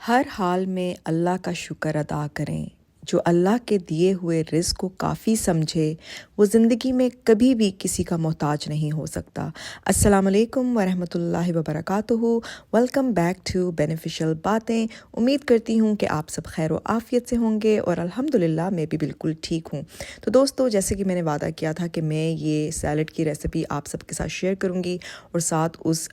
ہر حال میں اللہ کا شکر ادا کریں۔ جو اللہ کے دیے ہوئے رزق کو کافی سمجھے وہ زندگی میں کبھی بھی کسی کا محتاج نہیں ہو سکتا۔ السلام علیکم ورحمۃ اللہ وبرکاتہ۔ ویلکم بیک ٹو بینیفیشل باتیں۔ امید کرتی ہوں کہ آپ سب خیر و عافیت سے ہوں گے اور الحمدللہ میں بھی بالکل ٹھیک ہوں۔ تو دوستو، جیسے کہ میں نے وعدہ کیا تھا کہ میں یہ سیلڈ کی ریسیپی آپ سب کے ساتھ شیئر کروں گی اور ساتھ اس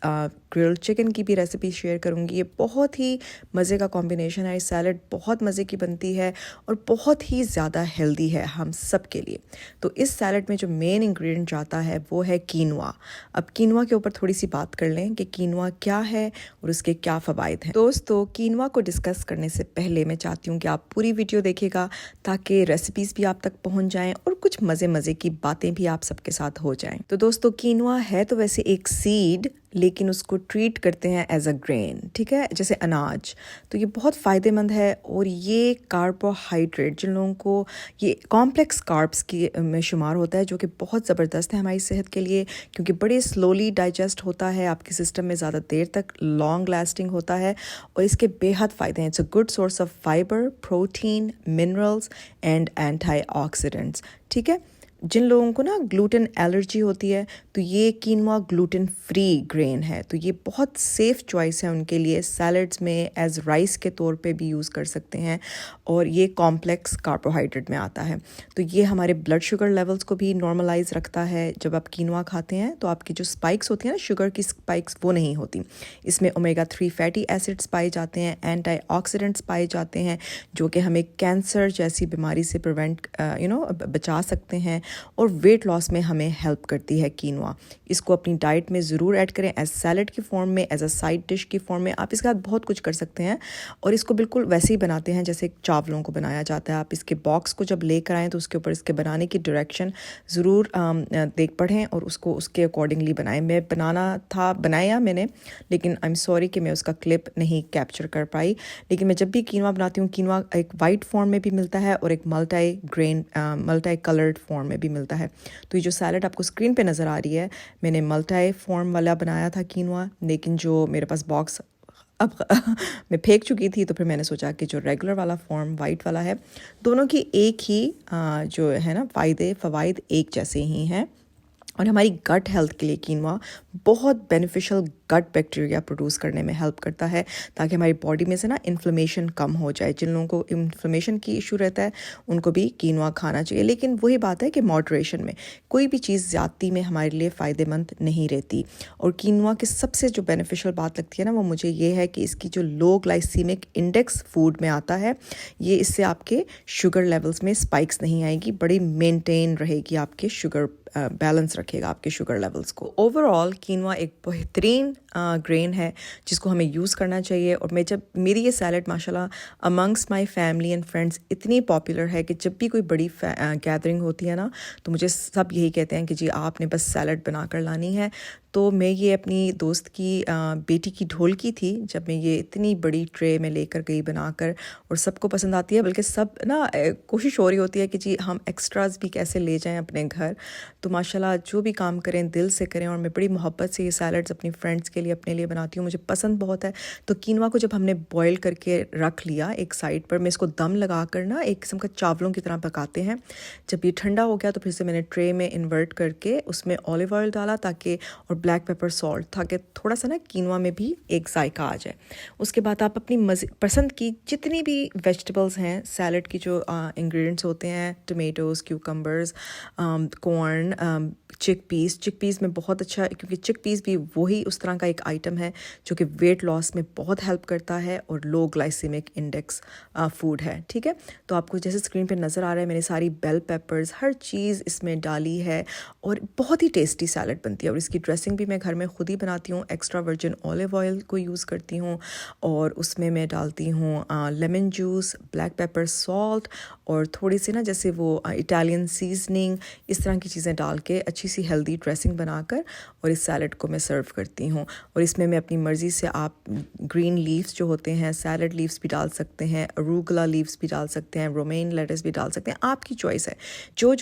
گرلڈ چکن کی بھی ریسیپی شیئر کروں گی۔ یہ بہت ہی مزے کا کمبینیشن ہے۔ یہ سیلڈ بہت مزے کی بنتی ہے اور بہت ہی زیادہ ہیلدی ہے ہم سب کے لیے۔ تو اس سیلڈ میں جو مین انگریڈینٹ جاتا ہے وہ ہے کینوا۔ اب کینوا کے اوپر تھوڑی سی بات کر لیں کہ کینوا کیا ہے اور اس کے کیا فوائد ہیں۔ دوستو، کینوا کو ڈسکس کرنے سے پہلے میں چاہتی ہوں کہ آپ پوری ویڈیو دیکھے گا تاکہ ریسیپیز بھی آپ تک پہنچ جائیں اور کچھ مزے کی باتیں بھی آپ سب کے ساتھ ہو جائیں۔ تو دوستو، کینوا ہے تو ویسے ایک سیڈ، لیکن اس کو ٹریٹ کرتے ہیں ایز اے گرین، ٹھیک ہے، جیسے اناج۔ تو یہ بہت فائدے مند ہے اور یہ کاربوہائیڈریٹ، جن لوگوں کو یہ کمپلیکس کاربس کی میں شمار ہوتا ہے، جو کہ بہت زبردست ہے ہماری صحت کے لیے، کیونکہ بڑے سلولی ڈائجسٹ ہوتا ہے آپ کے سسٹم میں، زیادہ دیر تک لانگ لاسٹنگ ہوتا ہے اور اس کے بے حد فائدے ہیں۔ It's a good source of fiber, protein, minerals and antioxidants, ٹھیک ہے۔ جن لوگوں کو نا گلوٹن الرجی ہوتی ہے تو یہ کینوا گلوٹن فری گرین ہے، تو یہ بہت سیف چوائس ہے ان کے لیے۔ سیلڈز میں ایز رائس کے طور پہ بھی یوز کر سکتے ہیں اور یہ کمپلیکس کاربوہائیڈریٹ میں آتا ہے، تو یہ ہمارے بلڈ شوگر لیولز کو بھی نارملائز رکھتا ہے۔ جب آپ کینوا کھاتے ہیں تو آپ کی جو اسپائکس ہوتی ہیں نا، شوگر کی اسپائکس، وہ نہیں ہوتی۔ اس میں اومیگا 3 فیٹی ایسڈس پائے جاتے ہیں، اینٹی آکسیڈنٹس پائے جاتے ہیں جو کہ ہمیں کینسر جیسی بیماری سے بچا سکتے ہیں اور ویٹ لاس میں ہمیں ہیلپ کرتی ہے کینوا۔ اس کو اپنی ڈائٹ میں ضرور ایڈ کریں، ایز سیلڈ کی فارم میں، ایز اے سائڈ ڈش کی فارم میں۔ آپ اس کے ساتھ بہت کچھ کر سکتے ہیں اور اس کو بالکل ویسے ہی بناتے ہیں جیسے چاولوں کو بنایا جاتا ہے۔ آپ اس کے باکس کو جب لے کر آئیں تو اس کے اوپر اس کے بنانے کی ڈائریکشن ضرور پڑھیں اور اس کے اکارڈنگلی بنائیں۔ میں بنایا میں نے، لیکن آئی ایم سوری کہ میں اس کا کلپ نہیں کیپچر کر پائی۔ لیکن میں جب بھی کینوا بناتی ہوں، کینوا ایک وائٹ فارم میں بھی ملتا ہے اور ایک ملٹی کلرڈ فارم میں بھی ملتا ہے۔ تو یہ جو سیلڈ آپ کو اسکرین پہ نظر آ رہی ہے، میں نے ملٹی فارم والا بنایا تھا کینوا، لیکن جو میرے پاس باکس اب میں پھینک چکی تھی، تو پھر میں نے سوچا کہ جو ریگولر والا فارم وائٹ والا ہے، دونوں کی ایک ہی جو ہے نا فوائد ایک جیسے ہی ہیں۔ اور ہماری گٹ ہیلتھ کے لیے کینوا بہت بینیفیشل گٹ بیکٹیریا پروڈیوس کرنے میں ہیلپ کرتا ہے، تاکہ ہماری باڈی میں سے نا انفلیمیشن کم ہو جائے۔ جن لوگوں کو انفلیمیشن کی ایشو رہتا ہے ان کو بھی کینوا کھانا چاہیے، لیکن وہی بات ہے کہ ماڈریشن میں، کوئی بھی چیز زیادتی میں ہمارے لیے فائدے مند نہیں رہتی۔ اور کینوا کی سب سے جو بینیفیشل بات لگتی ہے نا، وہ مجھے یہ ہے کہ اس کی جو لو گلائسیمک انڈیکس فوڈ میں آتا ہے، یہ اس سے آپ کے شوگر لیولز میں اسپائکس نہیں آئے گی، بڑی مینٹین رہے گی، آپ کے شوگر بیلنس رکھے گا آپ کے شوگر لیولز کو۔ اوور آل کینوا ایک بہترین گرین ہے جس کو ہمیں یوز کرنا چاہیے۔ اور میری یہ سیلڈ ماشاءاللہ amongst my family and friends اتنی پاپولر ہے کہ جب بھی کوئی بڑی گیدرنگ ہوتی ہے نا، تو مجھے سب یہی کہتے ہیں کہ جی آپ نے بس سیلڈ بنا کر لانی ہے۔ تو میں یہ اپنی دوست کی بیٹی کی ڈھولکی تھی، جب میں یہ اتنی بڑی ٹرے میں لے کر گئی بنا کر، اور سب کو پسند آتی ہے، بلکہ سب نا کوشش ہو رہی ہوتی ہے کہ جی ہم ایکسٹراز بھی کیسے لے جائیں اپنے گھر۔ تو ماشاءاللہ جو بھی کام کریں دل سے کریں، اور میں بڑی محبت سے یہ سیلڈز اپنی فرینڈس کے لیے، اپنے لیے بناتی ہوں، مجھے پسند بہت ہے۔ تو کینوا کو جب ہم نے بوائل کر کے رکھ لیا ایک سائڈ پر، میں اس کو دم لگا کر نا ایک قسم کا چاولوں کی طرح پکاتے ہیں۔ جب یہ ٹھنڈا ہو گیا تو پھر سے میں نے ٹرے میں انورٹ کر کے اس میں اولیو آئل ڈالا، اور بلیک پیپر سالٹ، تاکہ تھوڑا سا نا کینوا میں بھی ایک ذائقہ آ جائے۔ اس کے بعد آپ اپنی پسند کی جتنی بھی ویجیٹیبلز ہیں، سیلڈ کی جو انگریڈینٹس ہوتے ہیں، ٹمیٹوز، کیوکمبرز، کورن، چک پیس میں بہت اچھا ہے، کیونکہ چک پیس بھی وہی اس طرح کا ایک آئٹم ہے جو کہ ویٹ لاس میں بہت ہیلپ کرتا ہے اور لو گلائسیمک انڈیکس فوڈ ہے، ٹھیک ہے۔ تو آپ کو جیسے اسکرین پہ نظر آ رہا ہے، میں نے ساری بیل پیپرز، ہر چیز اس میں ڈالی ہے، اور بہت ہی ٹیسٹی سیلڈ بنتی ہے۔ اور اس کی ڈریسنگ بھی میں گھر میں خود ہی بناتی ہوں، ایکسٹرا ورجن اولیو آئل کو یوز کرتی ہوں، اور اس میں ڈالتی ہوں lemon juice, black paper, salt, اور تھوڑی سی نا جیسے وہ اٹالین سیزننگ، اس طرح کی چیزیں ڈال کے اچھی سی ہیلدی ڈریسنگ بنا کر، اور اس سیلڈ کو میں سرو کرتی ہوں۔ اور اس میں اپنی مرضی سے آپ گرین لیوز جو ہوتے ہیں، سیلڈ لیوز بھی ڈال سکتے ہیں، اروگلا لیوز بھی ڈال سکتے ہیں، رومین لیٹس بھی ڈال سکتے ہیں، آپ کی چوائس ہے۔ جو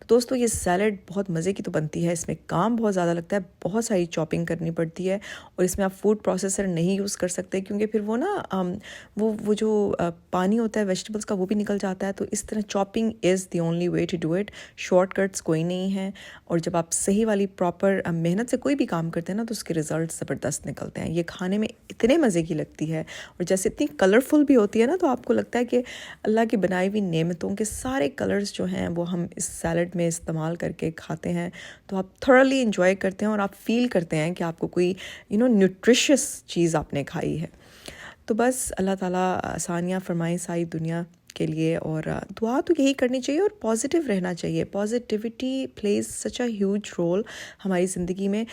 تو دوستو یہ سیلڈ بہت مزے کی تو بنتی ہے، اس میں کام بہت زیادہ لگتا ہے، بہت ساری چاپنگ کرنی پڑتی ہے، اور اس میں آپ فوڈ پروسیسر نہیں یوز کر سکتے کیونکہ پھر وہ نا وہ جو پانی ہوتا ہے ویجیٹیبلس کا وہ بھی نکل جاتا ہے۔ تو اس طرح chopping is the only way to do it, shortcuts کوئی نہیں ہیں، اور جب آپ صحیح والی پراپر محنت سے کوئی بھی کام کرتے ہیں نا تو اس کے ریزلٹ زبردست نکلتے ہیں۔ یہ کھانے میں اتنے مزے کی لگتی ہے، اور جیسے اتنی کلرفل بھی ہوتی ہے نا، تو آپ کو لگتا ہے کہ اللہ کی بنائی ہوئی نعمتوں کے سارے کلرز جو ہیں وہ ہم اس سیلڈ میں استعمال کر کے کھاتے ہیں، تو آپ تھورلی انجوائے کرتے ہیں اور آپ فیل کرتے ہیں کہ آپ کو کوئی نیوٹریشس چیز آپ نے کھائی ہے۔ تو بس اللہ تعالیٰ آسانیاں فرمائیں ساری دنیا کے لیے، اور دعا تو یہی کرنی چاہیے اور پازیٹیو رہنا چاہیے۔ Positivity plays such a huge role ہماری زندگی میں۔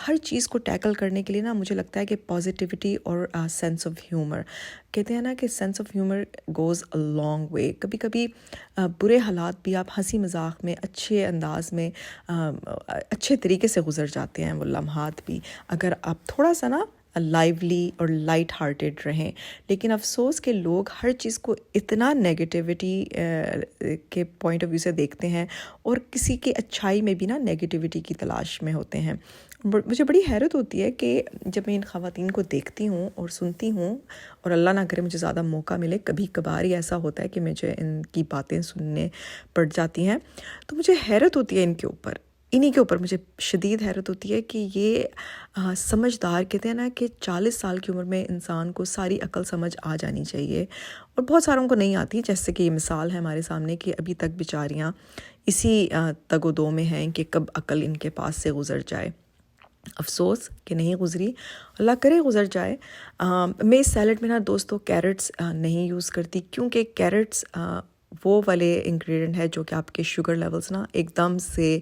ہر چیز کو ٹیکل کرنے کے لیے نا مجھے لگتا ہے کہ پازیٹیوٹی اور سینس آف ہیومر، کہتے ہیں نا کہ sense of humour goes a long way. کبھی کبھی برے حالات بھی آپ ہنسی مذاق میں اچھے انداز میں اچھے طریقے سے گزر جاتے ہیں، وہ لمحات بھی، اگر آپ تھوڑا سا نا لائیولی اور لائٹ ہارٹیڈ رہیں۔ لیکن افسوس کہ لوگ ہر چیز کو اتنا نیگیٹیوٹی کے پوائنٹ آف ویو سے دیکھتے ہیں، اور کسی کی اچھائی میں بھی نا نیگیٹیوٹی کی تلاش میں ہوتے ہیں۔ مجھے بڑی حیرت ہوتی ہے کہ جب میں ان خواتین کو دیکھتی ہوں اور سنتی ہوں، اور اللہ نہ کرے مجھے زیادہ موقع ملے، کبھی کبھار ہی ایسا ہوتا ہے کہ مجھے ان کی باتیں سننے پڑ جاتی ہیں، تو مجھے حیرت ہوتی ہے انہی کے اوپر مجھے شدید حیرت ہوتی ہے کہ یہ سمجھدار، کہتے ہیں نا کہ 40 سال کی عمر میں انسان کو ساری عقل سمجھ آ جانی چاہیے، اور بہت ساروں کو نہیں آتی، جیسے کہ یہ مثال ہے ہمارے سامنے کہ ابھی تک بیچاریاں اسی تگ و دو میں ہیں کہ کب عقل ان کے پاس سے گزر جائے۔ افسوس کہ نہیں گزری، اللہ کرے گزر جائے۔ میں اس سیلڈ میں نا دوستو کیرٹس نہیں یوز کرتی، کیونکہ کیرٹس وہ والے انگریڈینٹ ہے جو کہ آپ کے شوگر لیولز نا ایک دم سے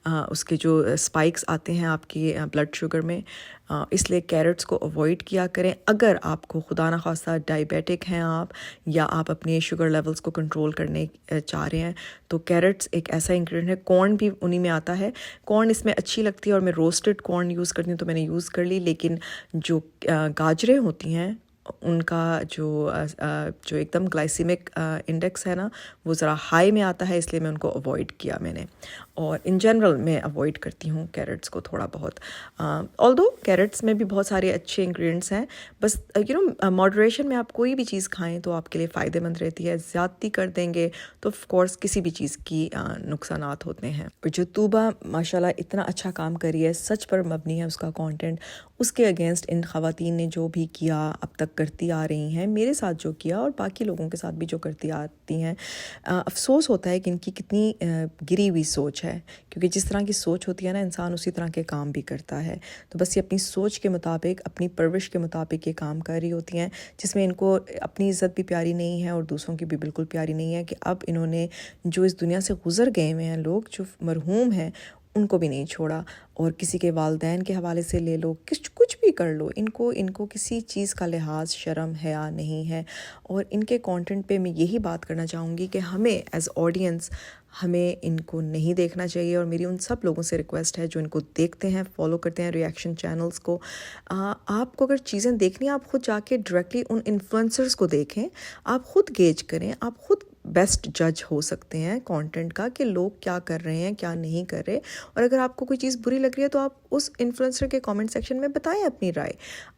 اس کے جو اسپائکس آتے ہیں آپ کی بلڈ شوگر میں، اس لیے کیرٹس کو اوائڈ کیا کریں۔ اگر آپ کو خدا نخواستہ ڈائبیٹک ہیں آپ، یا آپ اپنے شوگر لیولز کو کنٹرول کرنے چاہ رہے ہیں، تو کیرٹس ایک ایسا انگریڈینٹ ہے۔ کارن بھی انہی میں آتا ہے، کارن اس میں اچھی لگتی ہے، اور میں روسٹڈ کارن یوز کرتی ہوں تو میں نے یوز کر لی، لیکن جو گاجریں ہوتی ہیں ان کا جو ایک دم گلائسیمک انڈیکس ہے نا وہ ذرا ہائی میں آتا ہے، اس لیے میں ان کو اوائڈ کیا میں نے، اور ان جنرل میں اوائڈ کرتی ہوں کیرٹس کو تھوڑا بہت۔ آلدو کیرٹس میں بھی بہت سارے اچھے انگریڈینٹس ہیں، بس ماڈریشن میں آپ کوئی بھی چیز کھائیں تو آپ کے لیے فائدہ مند رہتی ہے۔ زیادتی کر دیں گے تو آف کورس کسی بھی چیز کی نقصانات ہوتے ہیں۔ اور جو طوبہ ماشاءاللہ اتنا اچھا کام کری ہے، سچ پر مبنی ہے اس کا کانٹینٹ، اس کے اگینسٹ ان خواتین نے جو بھی کیا اب تک کرتی آ رہی ہیں، میرے ساتھ جو کیا اور باقی لوگوں کے ساتھ بھی جو کرتی آتی ہیں، افسوس ہوتا ہے کہ ان کی کتنی گری ہوئی سوچ ہے، کیونکہ جس طرح کی سوچ ہوتی ہے نا انسان اسی طرح کے کام بھی کرتا ہے۔ تو بس یہ اپنی سوچ کے مطابق، اپنی پرورش کے مطابق یہ کام کر رہی ہوتی ہیں، جس میں ان کو اپنی عزت بھی پیاری نہیں ہے اور دوسروں کی بھی بالکل پیاری نہیں ہے، کہ اب انہوں نے جو اس دنیا سے گزر گئے ہوئے ہیں لوگ جو مرحوم ہیں ان کو بھی نہیں چھوڑا، اور کسی کے والدین کے حوالے سے لے لو، کچھ بھی کر لو، ان کو کسی چیز کا لحاظ، شرم، حیا نہیں ہے۔ اور ان کے کانٹینٹ پہ میں یہی بات کرنا چاہوں گی کہ ہمیں ایز آڈینس ہمیں ان کو نہیں دیکھنا چاہیے، اور میری ان سب لوگوں سے ریکویسٹ ہے جو ان کو دیکھتے ہیں، فالو کرتے ہیں ریئیکشن چینلز کو، آپ کو اگر چیزیں دیکھنی ہیں آپ خود جا کے ڈائریکٹلی ان انفلوئنسرز کو دیکھیں، آپ خود گیج کریں، آپ خود بیسٹ جج ہو سکتے ہیں کانٹینٹ کا کہ لوگ کیا کر رہے ہیں کیا نہیں کر رہے۔ اور اگر آپ کو کوئی چیز بری لگ رہی ہے تو آپ اس انفلوئنسر کے کامنٹ سیکشن میں بتائیں اپنی رائے۔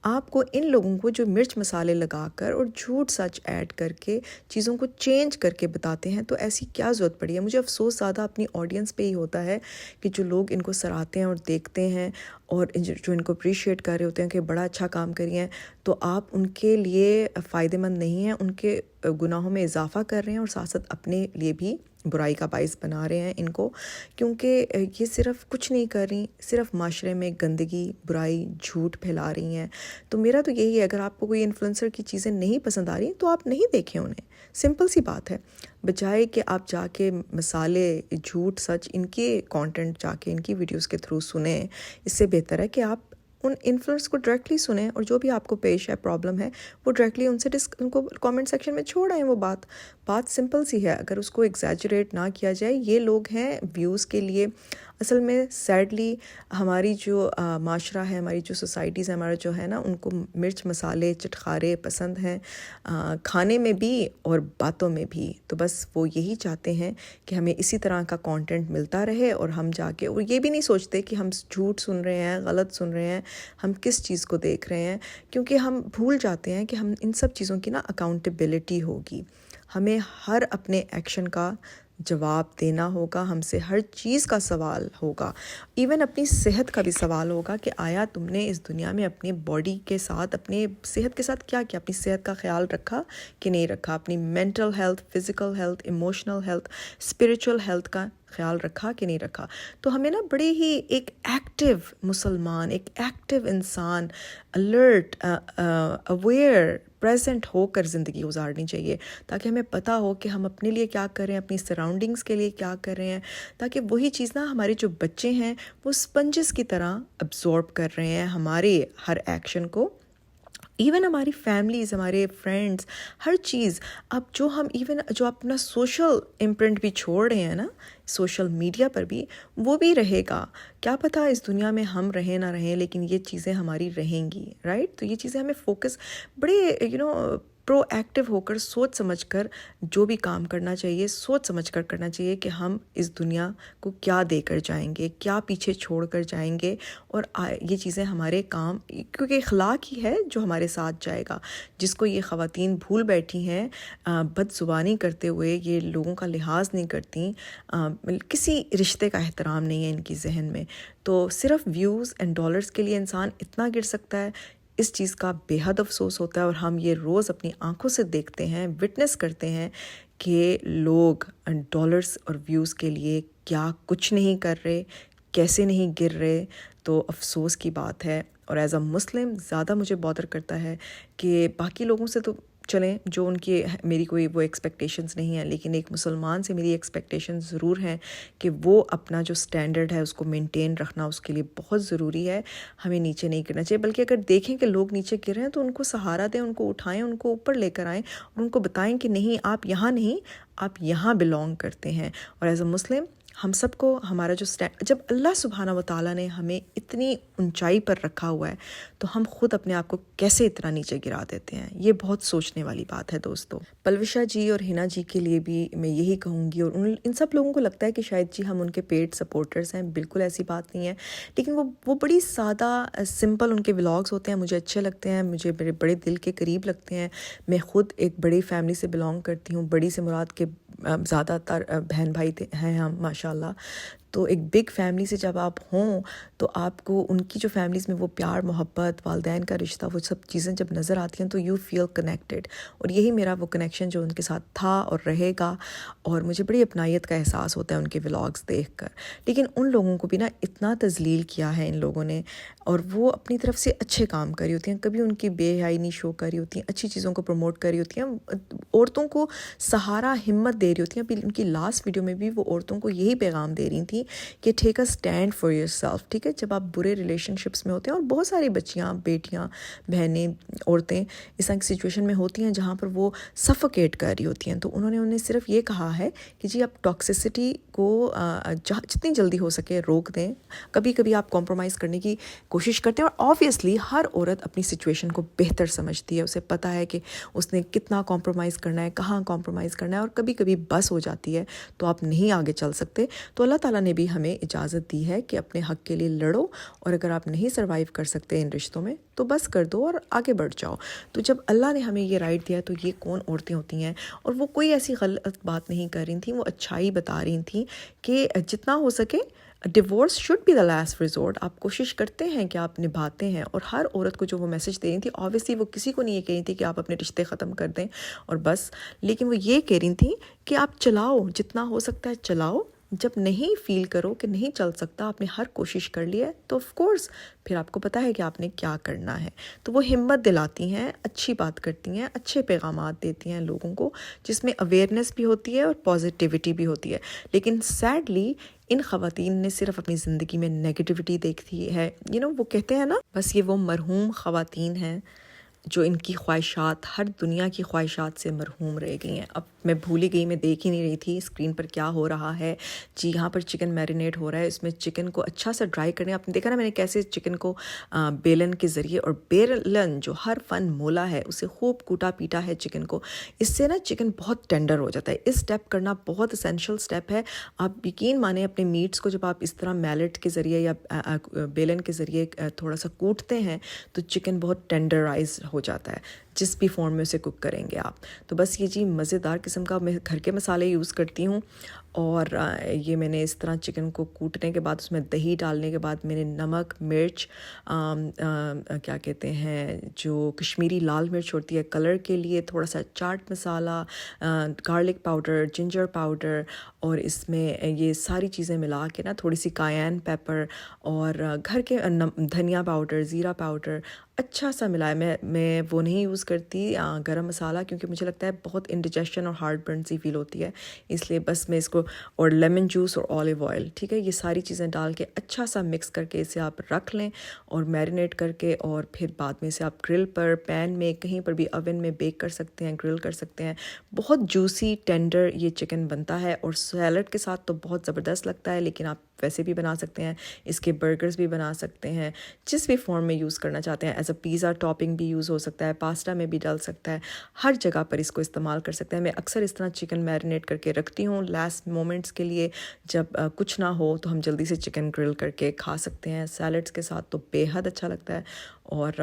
آپ کو ان لوگوں کو جو مرچ مسالے لگا کر اور جھوٹ سچ ایڈ کر کے چیزوں کو چینج کر کے بتاتے ہیں، تو ایسی کیا ضرورت پڑی ہے؟ مجھے افسوس زیادہ اپنی آڈینس پہ ہی ہوتا ہے کہ جو لوگ ان کو سراہتے ہیں اور دیکھتے ہیں اور جو ان کو اپریشیٹ کر رہے ہوتے ہیں کہ بڑا اچھا کام کری ہیں، تو آپ ان کے لیے فائدہ مند نہیں ہیں، ان کے گناہوں میں اضافہ کر رہے ہیں، اور ساتھ ساتھ اپنے لیے بھی برائی کا باعث بنا رہے ہیں ان کو، کیونکہ یہ صرف کچھ نہیں کر رہی، صرف معاشرے میں گندگی، برائی، جھوٹ پھیلا رہی ہیں۔ تو میرا تو یہی ہے، اگر آپ کو کوئی انفلوئنسر کی چیزیں نہیں پسند آ رہی تو آپ نہیں دیکھیں انہیں، سمپل سی بات ہے، بجائے کہ آپ جا کے مسالے، جھوٹ سچ ان کے کانٹینٹ جا کے ان کی ویڈیوز کے تھرو سنیں، اس سے بہتر ہے کہ آپ ان انفلوئنس کو ڈائریکٹلی سنیں، اور جو بھی آپ کو پیش ہے پرابلم ہے وہ ڈائریکٹلی ان سے ان کو کامنٹ سیکشن میں چھوڑ آئیں۔ وہ بات سمپل سی ہے، اگر اس کو ایگزیجریٹ نہ کیا جائے۔ یہ لوگ ہیں ویوز کے لیے اصل میں سیڈلی ہماری جو معاشرہ ہے، ہماری جو سوسائٹیز ہیں، ہمارا جو ہے نا، ان کو مرچ مسالے چٹخارے پسند ہیں، کھانے میں بھی اور باتوں میں بھی. تو بس وہ یہی چاہتے ہیں کہ ہمیں اسی طرح کا کانٹینٹ ملتا رہے، اور ہم جا کے اور یہ بھی نہیں سوچتے کہ ہم جھوٹ سن رہے ہیں، غلط سن رہے ہیں، ہم کس چیز کو دیکھ رہے ہیں، کیونکہ ہم بھول جاتے ہیں کہ ہم ان سب چیزوں کی نا اکاؤنٹیبلٹی ہوگی. ہمیں ہر اپنے ایکشن کا جواب دینا ہوگا، ہم سے ہر چیز کا سوال ہوگا، ایون اپنی صحت کا بھی سوال ہوگا کہ آیا تم نے اس دنیا میں اپنے باڈی کے ساتھ، اپنے صحت کے ساتھ کیا کیا، اپنی صحت کا خیال رکھا کہ نہیں رکھا، اپنی mental health, physical health, emotional health, spiritual health کا خیال رکھا کہ نہیں رکھا. تو ہمیں نا بڑے ہی ایک ایکٹیو مسلمان، ایک ایکٹیو انسان، الرٹ، اویئر، پریزنٹ ہو کر زندگی گزارنی چاہیے، تاکہ ہمیں پتہ ہو کہ ہم اپنے لیے کیا کر رہے ہیں، اپنی سراؤنڈنگز کے لیے کیا کر رہے ہیں، تاکہ وہی چیز نا ہمارے جو بچے ہیں وہ سپنجز کی طرح ابزورب کر رہے ہیں ہمارے ہر ایکشن کو. ایون ہماری فیملیز، ہمارے فرینڈس، ہر چیز. اب جو ہم ایون جو اپنا سوشل امپرنٹ بھی چھوڑ رہے ہیں نا سوشل میڈیا پر بھی، وہ بھی رہے گا. کیا پتہ اس دنیا میں ہم رہیں نہ رہیں، لیکن یہ چیزیں ہماری رہیں گی، رائٹ. تو یہ چیزیں ہمیں فوکس بڑے پرو ایکٹیو ہو کر، سوچ سمجھ کر جو بھی کام کرنا چاہیے، سوچ سمجھ کر کرنا چاہیے کہ ہم اس دنیا کو کیا دے کر جائیں گے، کیا پیچھے چھوڑ کر جائیں گے. اور یہ چیزیں ہمارے کام، کیونکہ اخلاق ہی ہے جو ہمارے ساتھ جائے گا. جس کو یہ خواتین بھول بیٹھی ہیں، بد زبانی کرتے ہوئے یہ لوگوں کا لحاظ نہیں کرتی، کسی رشتے کا احترام نہیں ہے ان کی ذہن میں. تو صرف ویوز اینڈ ڈالرز کے لیے انسان اتنا گر سکتا ہے. اس چیز کا بے حد افسوس ہوتا ہے، اور ہم یہ روز اپنی آنکھوں سے دیکھتے ہیں، وٹنس کرتے ہیں کہ لوگ ڈالرز اور ویوز کے لیے کیا کچھ نہیں کر رہے، کیسے نہیں گر رہے. تو افسوس کی بات ہے. اور ایز اے مسلم زیادہ مجھے بادر کرتا ہے کہ باقی لوگوں سے تو چلیں جو ان کی میری کوئی وہ ایکسپیکٹیشنز نہیں ہیں، لیکن ایک مسلمان سے میری ایکسپیکٹیشنز ضرور ہیں کہ وہ اپنا جو سٹینڈرڈ ہے اس کو مینٹین رکھنا اس کے لیے بہت ضروری ہے. ہمیں نیچے نہیں گرنا چاہیے، بلکہ اگر دیکھیں کہ لوگ نیچے گر رہے ہیں تو ان کو سہارا دیں، ان کو اٹھائیں، ان کو اوپر لے کر آئیں، اور ان کو بتائیں کہ نہیں، آپ یہاں نہیں، آپ یہاں بلونگ کرتے ہیں. اور ایز اے مسلم ہم سب کو ہمارا جو جب اللہ سبحانہ و تعالیٰ نے ہمیں اتنی اونچائی پر رکھا ہوا ہے، تو ہم خود اپنے آپ کو کیسے اتنا نیچے گرا دیتے ہیں. یہ بہت سوچنے والی بات ہے دوستو. پلوشا جی اور ہنا جی کے لیے بھی میں یہی کہوں گی، اور ان سب لوگوں کو لگتا ہے کہ شاید جی ہم ان کے پیڈ سپورٹرز ہیں. بالکل ایسی بات نہیں ہے، لیکن وہ بڑی سادہ سمپل ان کے ولاگز ہوتے ہیں، مجھے اچھے لگتے ہیں، مجھے بڑے دل کے قریب لگتے ہیں. میں خود ایک بڑی فیملی سے بلانگ کرتی ہوں، بڑی سے مراد کے زیادہ تر بہن بھائی ہیں ہم ماشاء اللہ. تو ایک بگ فیملی سے جب آپ ہوں تو آپ کو ان کی جو فیملیز میں وہ پیار، محبت، والدین کا رشتہ، وہ سب چیزیں جب نظر آتی ہیں تو یو فیل کنیکٹڈ. اور یہی میرا وہ کنیکشن جو ان کے ساتھ تھا اور رہے گا، اور مجھے بڑی اپنائیت کا احساس ہوتا ہے ان کے ولاگز دیکھ کر. لیکن ان لوگوں کو بھی نا اتنا تذلیل کیا ہے ان لوگوں نے، اور وہ اپنی طرف سے اچھے کام کر رہی ہوتی ہیں، کبھی ان کی بے حیائی نہیں شو کر رہی ہوتی ہیں، اچھی چیزوں کو پروموٹ کر رہی ہوتی ہیں، عورتوں کو سہارا، ہمت دے رہی ہوتی ہیں. ان کی لاسٹ ویڈیو میں بھی وہ عورتوں کو یہی پیغام دے رہی تھیں کہ ٹیک اے اسٹینڈ فار یور سیلف. ٹھیک ہے، جب آپ برے ریلیشن شپس میں ہوتے ہیں، اور بہت ساری بچیاں، بیٹیاں، بہنیں، عورتیں اس طرح کی سچویشن میں ہوتی ہیں جہاں پر وہ سفوکیٹ کر رہی ہوتی ہیں، تو انہوں نے انہیں صرف یہ کہا ہے کہ جی آپ ٹاکسسٹی کو جتنی جلدی ہو سکے روک دیں. کبھی کبھی آپ کمپرومائز کرنے کی کوشش کرتے ہیں، اور آبویسلی ہر عورت اپنی سچویشن کو بہتر سمجھتی ہے، اسے پتہ ہے کہ اس نے کتنا کمپرومائز کرنا ہے، کہاں کمپرومائز کرنا ہے، اور کبھی کبھی بس ہو جاتی ہے تو آپ نہیں آگے چل سکتے. تو اللہ تعالیٰ نے بھی ہمیں اجازت دی ہے کہ اپنے حق کے لیے لڑو، اور اگر آپ نہیں سروائیو کر سکتے ان رشتوں میں تو بس کر دو اور آگے بڑھ جاؤ. تو جب اللہ نے ہمیں یہ رائٹ دیا تو یہ کون عورتیں ہوتی ہیں؟ اور وہ کوئی ایسی غلط بات نہیں کر رہی تھیں، وہ اچھائی بتا رہی تھیں کہ جتنا ہو سکے divorce should be the last resort. آپ کوشش کرتے ہیں کہ آپ نبھاتے ہیں. اور ہر عورت کو جو وہ میسج دے رہی تھی، آبویسلی وہ کسی کو نہیں یہ کہہ رہی تھی کہ آپ اپنے رشتے ختم کر دیں اور بس، لیکن وہ یہ کہہ رہی تھیں کہ آپ چلاؤ، جتنا ہو سکتا ہے چلاؤ. جب نہیں فیل کرو کہ نہیں چل سکتا، آپ نے ہر کوشش کر لی ہے، تو آف کورس پھر آپ کو پتہ ہے کہ آپ نے کیا کرنا ہے. تو وہ ہمت دلاتی ہیں، اچھی بات کرتی ہیں، اچھے پیغامات دیتی ہیں لوگوں کو، جس میں اویئرنیس بھی ہوتی ہے اور پازیٹیوٹی بھی ہوتی ہے. لیکن سیڈلی ان خواتین نے صرف اپنی زندگی میں نیگیٹیوٹی دیکھی ہے. وہ کہتے ہیں نا، بس یہ وہ مرحوم خواتین ہیں جو ان کی خواہشات ہر دنیا کی خواہشات سے مرحوم رہ گئی ہیں. اب میں بھول ہی گئی, میں دیکھ ہی نہیں رہی تھی اسکرین پر کیا ہو رہا ہے. جی یہاں پر چکن میرینیٹ ہو رہا ہے. اس میں چکن کو اچھا سا ڈرائی کرنے, آپ نے دیکھا نا میں نے کیسے چکن کو بیلن کے ذریعے, اور بیلن جو ہر فن مولا ہے اسے خوب کوٹا پیٹا ہے چکن کو. اس سے نا چکن بہت ٹینڈر ہو جاتا ہے. اس سٹیپ کرنا بہت اسینشیل سٹیپ ہے. آپ یقین مانیں اپنے میٹس کو جب آپ اس طرح میلٹ کے ذریعے یا بیلن کے ذریعے تھوڑا سا کوٹتے ہیں تو چکن بہت ٹینڈرائز ہو جاتا ہے, جس بھی فارم میں اسے کوک کریں گے آپ. تو بس یہ جی مزیدار قسم کا میں گھر کے مسالے یوز کرتی ہوں. اور یہ میں نے اس طرح چکن کو کوٹنے کے بعد اس میں دہی ڈالنے کے بعد میں نے نمک, مرچ, کیا کہتے ہیں جو کشمیری لال مرچ ہوتی ہے کلر کے لیے, تھوڑا سا چاٹ مسالہ, گارلک پاؤڈر, جنجر پاؤڈر, اور اس میں یہ ساری چیزیں ملا کے نا تھوڑی سی کایان پیپر اور گھر کے دھنیا پاؤڈر, زیرہ پاؤڈر اچھا سا ملایا. میں وہ نہیں یوز کرتی گرم مسالہ, کیونکہ مجھے لگتا ہے بہت انڈیجیشن اور ہارٹ برن سی فیل ہوتی ہے, اس لیے بس میں اس کو, اور لیمن جوس اور اولیو آئل, ٹھیک ہے, یہ ساری چیزیں ڈال کے اچھا سا مکس کر کے اسے آپ رکھ لیں اور میرینیٹ کر کے, اور پھر بعد میں اسے آپ گرل پر, پین میں, کہیں پر بھی اوون میں بیک کر سکتے ہیں, گرل کر سکتے ہیں. بہت جوسی ٹینڈر یہ چکن بنتا ہے, اور سیلڈ کے ساتھ تو بہت زبردست لگتا ہے. لیکن آپ ویسے بھی بنا سکتے ہیں, اس کے برگرز بھی بنا سکتے ہیں, جس بھی فارم میں یوز کرنا چاہتے ہیں. ایز اے پیزا ٹاپنگ بھی یوز ہو سکتا ہے, پاستا میں بھی ڈال سکتا ہے, ہر جگہ پر اس کو استعمال کر سکتے ہیں. میں اکثر اس طرح چکن میرینیٹ کر کے رکھتی ہوں لاسٹ مومنٹس کے لیے, جب کچھ نہ ہو تو ہم جلدی سے چکن گرل کر کے کھا سکتے ہیں. سیلڈس کے ساتھ تو بے حد اچھا لگتا ہے. اور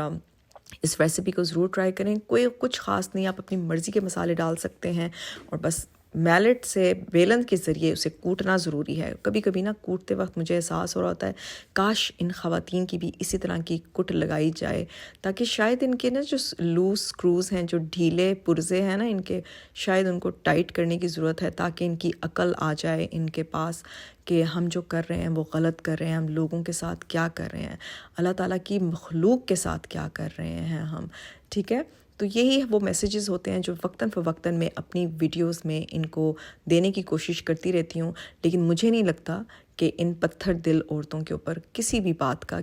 اس ریسیپی کو ضرور ٹرائی کریں. کوئی کچھ خاص نہیں, آپ اپنی مرضی کے مسالے ڈال سکتے ہیں, اور بس میلٹ سے, بیلن کے ذریعے اسے کوٹنا ضروری ہے. کبھی کبھی نا کوٹتے وقت مجھے احساس ہو رہا ہوتا ہے کاش ان خواتین کی بھی اسی طرح کی کٹ لگائی جائے, تاکہ شاید ان کے نا جو لوز سکروز ہیں, جو ڈھیلے پرزے ہیں نا ان کے, شاید ان کو ٹائٹ کرنے کی ضرورت ہے, تاکہ ان کی عقل آ جائے ان کے پاس کہ ہم جو کر رہے ہیں وہ غلط کر رہے ہیں, ہم لوگوں کے ساتھ کیا کر رہے ہیں, اللہ تعالیٰ کی مخلوق کے ساتھ کیا کر رہے ہیں ہم, ٹھیک ہے. تو یہی وہ میسیجز ہوتے ہیں جو وقتاً فوقتاً میں اپنی ویڈیوز میں ان کو دینے کی کوشش کرتی رہتی ہوں. لیکن مجھے نہیں لگتا کہ ان پتھر دل عورتوں کے اوپر کسی بھی بات کا,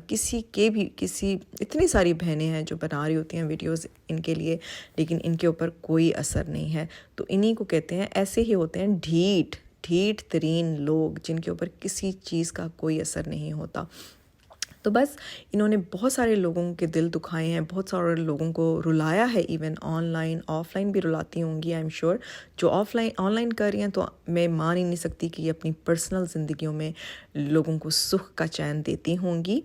اتنی ساری بہنیں ہیں جو بنا رہی ہوتی ہیں ویڈیوز ان کے لیے, لیکن ان کے اوپر کوئی اثر نہیں ہے. تو انہی کو کہتے ہیں, ایسے ہی ہوتے ہیں ڈھیٹ ترین لوگ, جن کے اوپر کسی چیز کا کوئی اثر نہیں ہوتا. تو بس انہوں نے بہت سارے لوگوں کے دل دکھائے ہیں, بہت سارے لوگوں کو رلایا ہے, even on line of line بھی رلاتی ہوں گی, آئی ایم شیور. جو آن لائن کر رہی ہیں تو میں مان ہی نہیں سکتی کہ یہ اپنی پرسنل زندگیوں میں لوگوں کو سکھ کا چین دیتی ہوں گی.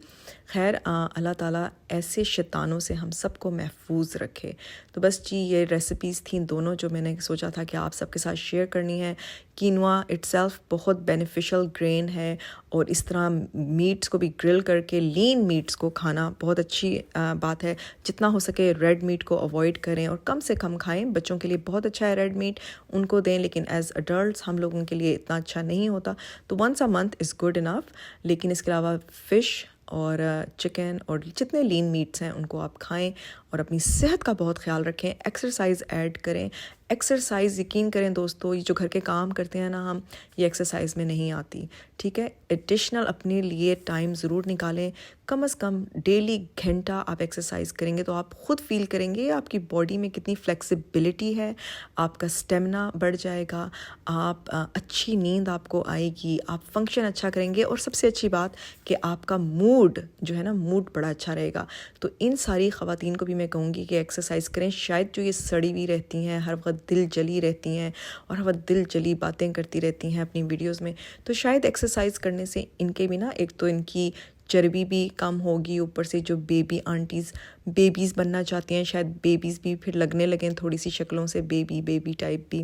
خیر, اللہ تعالیٰ ایسے شیطانوں سے ہم سب کو محفوظ رکھے. تو بس جی یہ ریسیپیز تھیں دونوں جو میں نے سوچا تھا کہ آپ سب کے ساتھ شیئر کرنی ہے. کینوا اٹ سیلف بہت بینیفیشل گرین ہے, اور اس طرح میٹس کو بھی گرل کر کے, لین میٹس کو کھانا بہت اچھی بات ہے. جتنا ہو سکے ریڈ میٹ کو اوائڈ کریں اور کم سے کم کھائیں. بچوں کے لیے بہت اچھا ہے ریڈ میٹ, ان کو دیں, لیکن ایز اڈلٹس ہم لوگوں کے لیے اتنا اچھا نہیں ہوتا. تو once a month is good enough. لیکن اس کے علاوہ فش اور چکن اور جتنے لین میٹس ہیں ان کو آپ کھائیں, اور اپنی صحت کا بہت خیال رکھیں. ایکسرسائز ایڈ کریں. ایکسرسائز یقین کریں دوستو, یہ جو گھر کے کام کرتے ہیں نا ہم, یہ ایکسرسائز میں نہیں آتی, ٹھیک ہے. ایڈیشنل اپنے لیے ٹائم ضرور نکالیں. کم از کم ڈیلی گھنٹہ آپ ایکسرسائز کریں گے تو آپ خود فیل کریں گے آپ کی باڈی میں کتنی فلیکسیبلٹی ہے, آپ کا اسٹیمنا بڑھ جائے گا, آپ اچھی نیند آپ کو آئے گی, آپ فنکشن اچھا کریں گے, اور سب سے اچھی بات کہ آپ کا موڈ جو ہے نا, موڈ بڑا اچھا رہے گا. تو ان ساری خواتین کو بھی میں کہوں گی کہ ایکسرسائز کریں. شاید جو یہ سڑی ہوئی رہتی ہیں, ہر وقت دل جلی رہتی ہیں, اور ہر وقت دل جلی باتیں کرتی رہتی ہیں اپنی ویڈیوز میں, تو شاید ایکسرسائز کرنے سے ان کے بھی نا, ایک تو ان کی چربی بھی کم ہوگی, اوپر سے جو بیبی آنٹیز بیبیز بننا چاہتی ہیں, شاید بیبیز بھی پھر لگنے لگیں تھوڑی سی شکلوں سے, بیبی ٹائپ بھی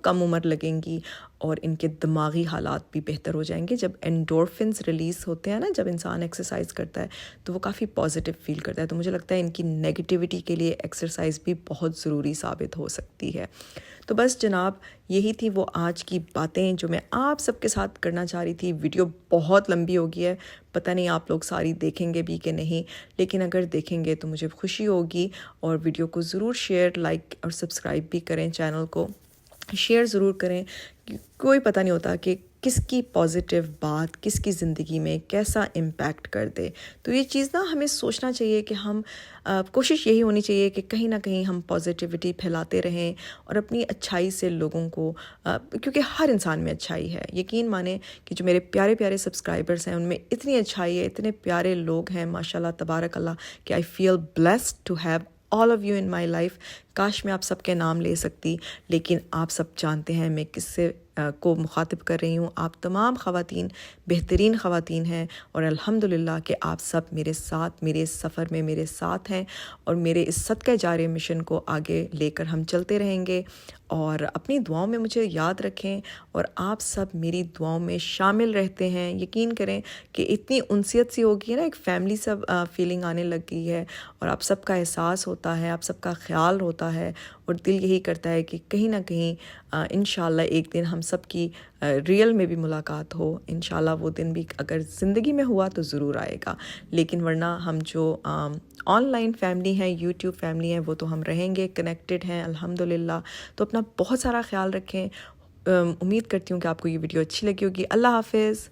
کم عمر لگیں گی, اور ان کے دماغی حالات بھی بہتر ہو جائیں گے. جب اینڈورفنز ریلیز ہوتے ہیں نا, جب انسان ایکسرسائز کرتا ہے تو وہ کافی پازیٹیو فیل کرتا ہے. تو مجھے لگتا ہے ان کی نیگیٹیوٹی کے لیے ایکسرسائز بھی بہت ضروری ثابت ہو سکتی ہے. تو بس جناب, یہی تھی وہ آج کی باتیں جو میں آپ سب کے ساتھ کرنا چاہ رہی تھی. ویڈیو بہت لمبی ہو گئی ہے, پتہ نہیں آپ لوگ ساری دیکھیں گے بھی کہ نہیں, لیکن اگر دیکھیں گے تو مجھے خوشی ہوگی. اور ویڈیو کو ضرور شیئر, لائک اور سبسکرائب بھی کریں, چینل کو شیئر ضرور کریں. کوئی پتہ نہیں ہوتا کہ کس کی پازیٹیو بات کس کی زندگی میں کیسا امپیکٹ کر دے. تو یہ چیز نا ہمیں سوچنا چاہیے کہ ہم کوشش یہی ہونی چاہیے کہ کہیں نہ کہیں ہم پازیٹیوٹی پھیلاتے رہیں اور اپنی اچھائی سے لوگوں کو کیونکہ ہر انسان میں اچھائی ہے. یقین مانیں کہ جو میرے پیارے پیارے سبسکرائبرز ہیں ان میں اتنی اچھائی ہے, اتنے پیارے لوگ ہیں ماشاءاللہ تبارک اللہ کہ I feel blessed to have all of you in my life. کاش میں آپ سب کے نام لے سکتی, لیکن آپ سب جانتے ہیں میں کس سے کو مخاطب کر رہی ہوں. آپ تمام خواتین بہترین خواتین ہیں اور الحمدللہ کہ آپ سب میرے ساتھ میرے اس سفر میں میرے ساتھ ہیں اور میرے اس صدقہ جاریہ مشن کو آگے لے کر ہم چلتے رہیں گے. اور اپنی دعاؤں میں مجھے یاد رکھیں اور آپ سب میری دعاؤں میں شامل رہتے ہیں. یقین کریں کہ اتنی انسیت سی ہوگی نا, ایک فیملی سب فیلنگ آنے لگ گئی ہے اور آپ سب کا احساس ہوتا ہے, آپ سب کا خیال ہوتا ہے اور دل یہی کرتا ہے کہ کہیں نہ کہیں انشاءاللہ ایک دن ہم سب کی ریئل میں بھی ملاقات ہو. انشاءاللہ وہ دن بھی اگر زندگی میں ہوا تو ضرور آئے گا, لیکن ورنہ ہم جو آن لائن فیملی ہیں, یوٹیوب فیملی ہیں, وہ تو ہم رہیں گے, کنیکٹڈ ہیں الحمدللہ. تو اپنا بہت سارا خیال رکھیں. امید کرتی ہوں کہ آپ کو یہ ویڈیو اچھی لگی ہوگی. اللہ حافظ.